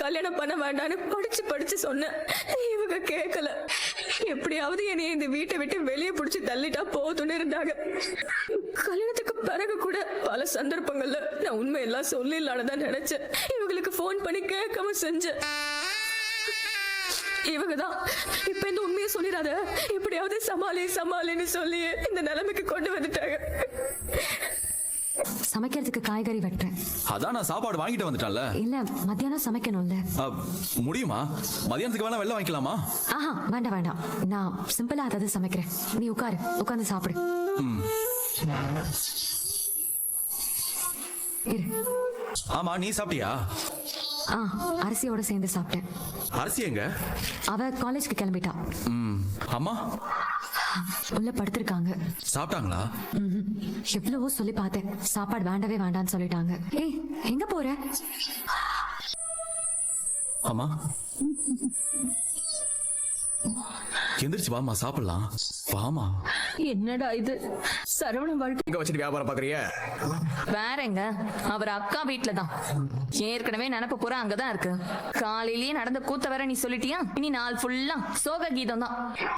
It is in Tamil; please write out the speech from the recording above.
கல்யாணம் பண்ண வேண்டாம்னு படிச்சு படிச்சு சொன்னேன். இவங்க கேட்கல. எப்படியாவது என்னைய இந்த வீட்டை விட்டு வெளியே புடிச்சு தள்ளிட்டா போதும்னு இருந்தாங்க. கல்யாணத்துக்கு பிறகு கூட பல சந்தர்ப்பங்கள்ல நான் உண்மையெல்லாம் சொல்லிடலான்னு தான் நினைச்சேன். இவங்களுக்கு போன் பண்ணி கேட்கவும் செஞ்சேன். இவங்கதான் இப்ப இந்த உண்மையை சொல்லிடாத, எப்படியாவது சமாளின்னு சொல்லி இந்த நிலைமைக்கு கொண்டு வந்துட்டாங்க. சமைக்கிறதுக்கு காய்கறி வெட்டுறேன். அதான் நான் சாப்பாடு வாங்கிட்டு வந்துட்டேன்ல. இல்ல மத்தியானம் சமைக்கணும்ல. முடியுமா? மதியானத்துக்கு வேணா வெளில வாங்கிக்கலாமா? ஆஹா வேண்டாம் வேண்டாம், நான் சிம்பிளா அதாவது சமைக்கிறேன். நீ உட்காந்து சாப்பிடு. இரு. ஆமா, நீ சாப்பிட்டியா? அரிசியோட சேர்ந்து சாப்பிட்டேன். அரிசி எங்க? அவ காலேஜ்க்கு கிளம்பிட்டா. அம்மா உள்ள படுத்திருக்காங்க. சாப்பிட்டாங்களா? எவ்வளவோ சொல்லி பார்த்தேன், சாப்பாடு வேண்டவே வேண்டான்னு சொல்லிட்டாங்க. ஏய் எங்க போற? அம்மா எந்திரிச்சு வாமா, சாப்பிடலாம் வாமா. என்னடா இது, சரவணன் வாழ்க்கை எங்க வச்சுட்டு வியாபாரம் பாக்குறிய? வேற எங்க, அவர் அக்கா வீட்டுல தான். ஏற்கனவே நினப்பு பூரா அங்கதான் இருக்கு. காலையிலேயே நடந்த கூத்த வேற நீ சொல்லிட்டியா? இனி நாள் ஃபுல்லா சோக கீதம் தான்.